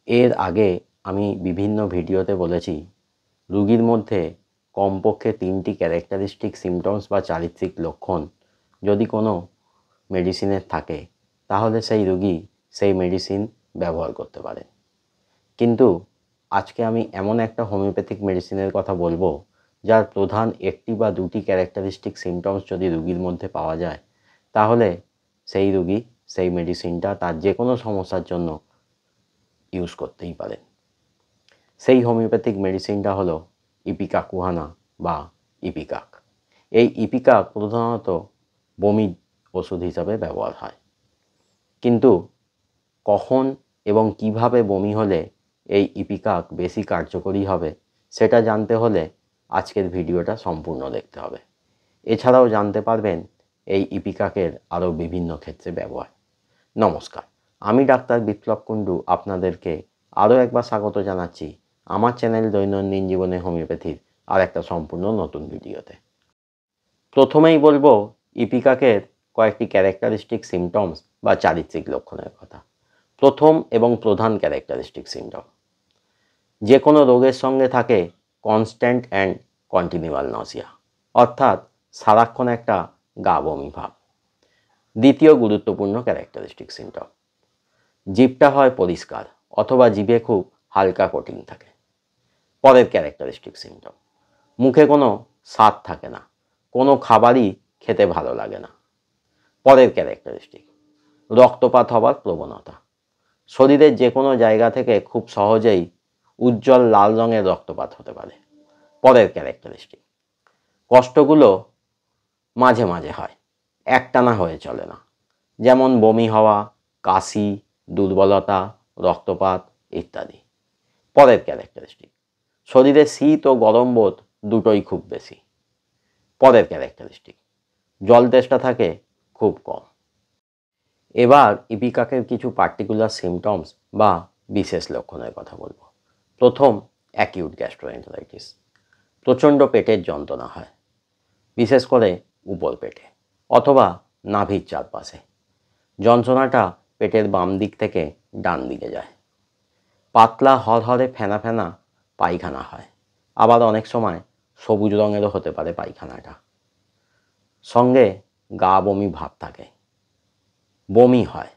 এর আগে আমি বিভিন্ন ভিডিওতে বলেছি রোগীর মধ্যে কমপক্ষে 3টি ক্যারেক্টারিস্টিক সিমটমস বা চারিত্রিক লক্ষণ যদি কোনো মেডিসিনের থাকে তাহলে সেই রোগী সেই মেডিসিন ব্যবহার করতে পারে। কিন্তু আজকে আমি এমন একটা হোমিওপ্যাথিক মেডিসিনের কথা বলবো যার প্রধান 1টি বা 2টি ক্যারেক্টারিস্টিক সিমটমস যদি রোগীর মধ্যে পাওয়া যায় তাহলে সেই রোগী সেই মেডিসিনটা তার যে কোনো সমস্যার জন্য ইউজ করতেই পারেন। সেই হোমিওপ্যাথিক মেডিসিনটা হলো ইপিকাকুহানা বা ইপিকাক। এই ইপিকাক প্রধানত বমির ওষুধ হিসাবে ব্যবহার হয়। কিন্তু কখন এবং কিভাবে বমি হলে এই ইপিকাক বেশি কার্যকরী হবে সেটা জানতে হলে আজকের ভিডিওটা সম্পূর্ণ দেখতে হবে। এছাড়াও জানতে পারবেন এই ইপিকাকের আরও বিভিন্ন ক্ষেত্রে ব্যবহার। নমস্কার, আমি ডাক্তার বিপ্লব কুণ্ডু আপনাদেরকে আরও একবার স্বাগত জানাচ্ছি আমার চ্যানেল দৈনন্দিন জীবনে হোমিওপ্যাথির আর একটা সম্পূর্ণ নতুন ভিডিওতে। প্রথমেই বলবো ইপিকাকের কয়েকটি ক্যারেক্টারিস্টিক সিমটমস বা চারিত্রিক লক্ষণের কথা। প্রথম এবং প্রধান ক্যারেক্টারিস্টিক সিমটম, যে কোনো রোগের সঙ্গে থাকে কনস্ট্যান্ট অ্যান্ড কন্টিনিউয়াল নজিয়া, অর্থাৎ সারাক্ষণ একটা গা বমি ভাব। দ্বিতীয় গুরুত্বপূর্ণ ক্যারেক্টারিস্টিক সিমটম, জিভটা হয় পরিষ্কার অথবা জিভে খুব হালকা কোটিং থাকে। পরের ক্যারেক্টারিস্টিক সিমটম, মুখে কোনো স্বাদ থাকে না, কোনো খাবারই খেতে ভালো লাগে না। পরের ক্যারেক্টারিস্টিক, রক্তপাত হবার প্রবণতা, শরীরের যে কোনো জায়গা থেকে খুব সহজেই উজ্জ্বল লাল রঙের রক্তপাত হতে পারে। পরের ক্যারেক্টারিস্টিক, কষ্টগুলো মাঝে মাঝে হয়, একটানা হয়ে চলে না, যেমন বমি হওয়া, কাশি, দুর্বলতা, রক্তপাত ইত্যাদি। পরের ক্যারেক্টারিস্টিক, শরীরে শীত ও গরম বোধ দুটোই খুব বেশি। পরের ক্যারেক্টারিস্টিক, জল তেষ্টা থাকে খুব কম। এবার ইপিকাকের কিছু পার্টিকুলার সিমটমস বা বিশেষ লক্ষণের কথা বলবো। প্রথম, অ্যাকিউট গ্যাস্ট্রোএন্টারাইটিস, প্রচণ্ড পেটের যন্ত্রণা হয়, বিশেষ করে উপর পেটে অথবা নাভির চারপাশে। যন্ত্রণাটা পেটের বাম দিক থেকে ডান দিকে যায়। পাতলা হরহরে ফেনা ফেনা পায়খানা হয়, আবার অনেক সময় সবুজ রঙেরও হতে পারে পায়খানাটা। সঙ্গে গা বমি ভাব থাকে, বমি হয়,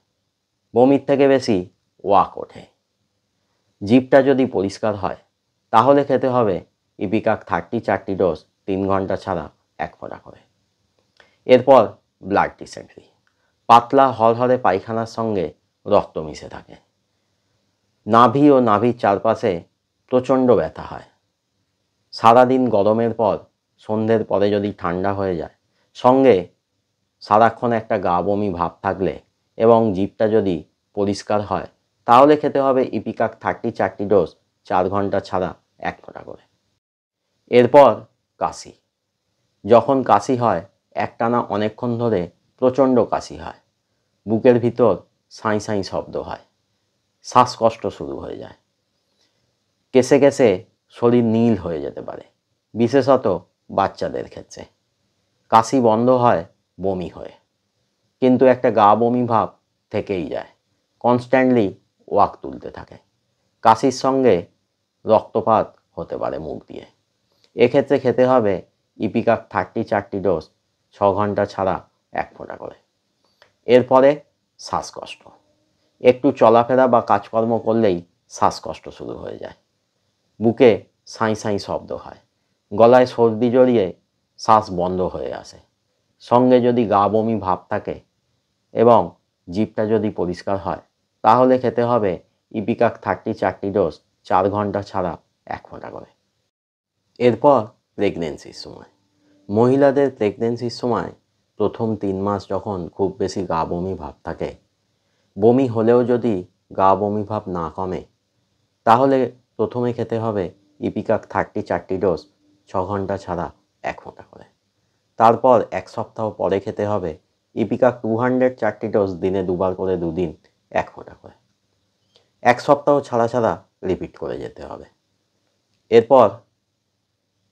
বমির থেকে বেশি ওয়াক ওঠে। জিভটা যদি পরিষ্কার হয় তাহলে খেতে হবে ইপিকাক 4টি ডোজ 3 ঘন্টা ছাড়া 1 ফোঁটা করে। এরপর ব্লাড ডিসেন্ট্রি, পাতলা হরহরে পায়খানার সঙ্গে রক্ত মিশে থাকে। নাভি ও নাভির চারপাশে প্রচণ্ড ব্যথা হয়। সারাদিন গরমের পর সন্ধ্যের পরে যদি ঠান্ডা হয়ে যায়, সঙ্গে সারাক্ষণ একটা গা বমি ভাব থাকলে এবং জিভটা যদি পরিষ্কার হয় তাহলে খেতে হবে ইপিকাক 4টি ডোজ 4 ঘন্টা ছাড়া 1 ফোঁটা করে। এরপর কাশি, যখন কাশি হয় একটানা অনেকক্ষণ ধরে প্রচণ্ড কাশি হয়, বুকের ভিতর সাঁই সাঁই শব্দ হয়, শ্বাসকষ্ট শুরু হয়ে যায়, কেসে কেসে শরীর নীল হয়ে যেতে পারে, বিশেষত বাচ্চাদের ক্ষেত্রে। কাশি বন্ধ হয় বমি হয়ে, কিন্তু একটা গা বমি ভাব থেকেই যায়, কনস্ট্যান্টলি ওয়াক তুলতে থাকে। কাশির সঙ্গে রক্তপাত হতে পারে মুখ দিয়ে। এক্ষেত্রে খেতে হবে ইপিকাক 4টি ডোজ 6 ঘন্টা ছাড়া 1 ফোঁটা করে। এরপরে শ্বাসকষ্ট, একটু চলাফেরা বা কাজকর্ম করলেই শ্বাসকষ্ট শুরু হয়ে যায়, বুকে সাঁই সাঁই শব্দ হয়, গলায় সর্দি জড়িয়ে শ্বাস বন্ধ হয়ে আসে, সঙ্গে যদি গা বমি ভাব থাকে এবং জিভটা যদি পরিষ্কার হয় তাহলে খেতে হবে ইপিকাক 4টি ডোজ 4 ঘন্টা ছাড়া 1 ফোঁটা করে। এরপর প্রেগনেন্সির সময়, মহিলাদের প্রেগনেন্সির সময় প্রথম 3 মাস যখন খুব বেশি গা বমি ভাব থাকে, বমি হলেও যদি গা বমি ভাব না কমে তাহলে প্রথমে খেতে হবে ইপিকাক 4টি ডোজ 6 ঘন্টা ছাড়া 1 ফোঁটা করে। তারপর 1 সপ্তাহ পরে খেতে হবে ইপিকাক 4টি ডোজ দিনে 2 বার করে 2 দিন 1 ফোঁটা করে। 1 সপ্তাহ ছাড়া ছাড়া রিপিট করে যেতে হবে। এরপর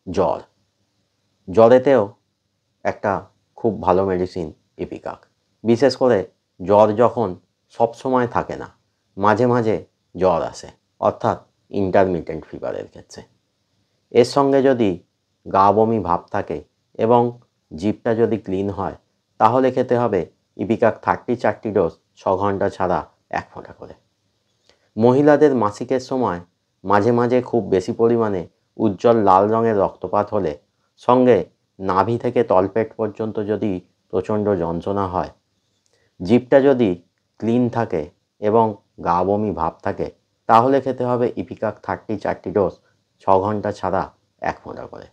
জ্বর, জ্বরেতেও একটা খুব ভালো মেডিসিন ইপিকাক, বিশেষ করে জ্বর যখন সব সময় থাকে না, মাঝে মাঝে জ্বর আসে, অর্থাৎ ইন্টারমিটেন্ট ফিভারের ক্ষেত্রে। এর সঙ্গে যদি গা বমি ভাব থাকে এবং জিভটা যদি ক্লিন হয় তাহলে খেতে হবে ইপিকাক 30 ডোজ 6 ঘন্টা ছাড়া 1 ফোঁটা করে। মহিলাদের মাসিকের সময় মাঝে মাঝে খুব বেশি পরিমাণে উজ্জ্বল লাল রঙের রক্তপাত হলে, সঙ্গে নাভি থেকে তলপেট পর্যন্ত যদি প্রচণ্ড যন্ত্রণা হয়, জিভটা যদি ক্লিন থাকে এবং গা বমি ভাব থাকে তাহলে খেতে হবে ইপিকাক 30 ডোজ 6 ঘন্টা ছাড়া 1 ফোঁটা করে।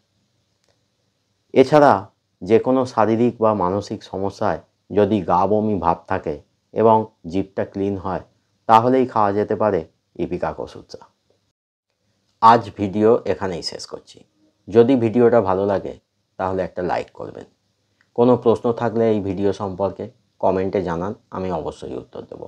এছাড়া যে কোনো শারীরিক বা মানসিক সমস্যায় যদি গা বমি ভাব থাকে এবং জিভটা ক্লিন হয় তাহলেই খাওয়া যেতে পারে ইপিকাক ওষুধটা। আজ ভিডিও এখানেই শেষ করছি। যদি ভিডিওটা ভালো লাগে তাহলে একটা লাইক করবেন। কোনো প্রশ্ন থাকলে এই ভিডিও সম্পর্কে কমেন্টে জানান, আমি অবশ্যই উত্তর দেব।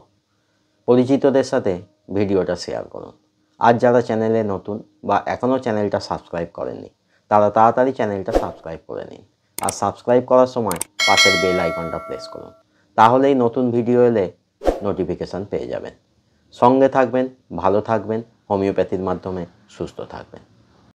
পরিচিতদের সাথে ভিডিওটা শেয়ার করুন। আর যারা চ্যানেলে নতুন বা এখনও চ্যানেলটা সাবস্ক্রাইব করেননি তারা তাড়াতাড়ি চ্যানেলটা সাবস্ক্রাইব করে নিন। আর সাবস্ক্রাইব করার সময় পাশের বেল আইকনটা প্রেস করুন, তাহলেই নতুন ভিডিও এলে নোটিফিকেশান পেয়ে যাবেন। সঙ্গে থাকবেন, ভালো থাকবেন, হোমিওপ্যাথির মাধ্যমে সুস্থ থাকবেন।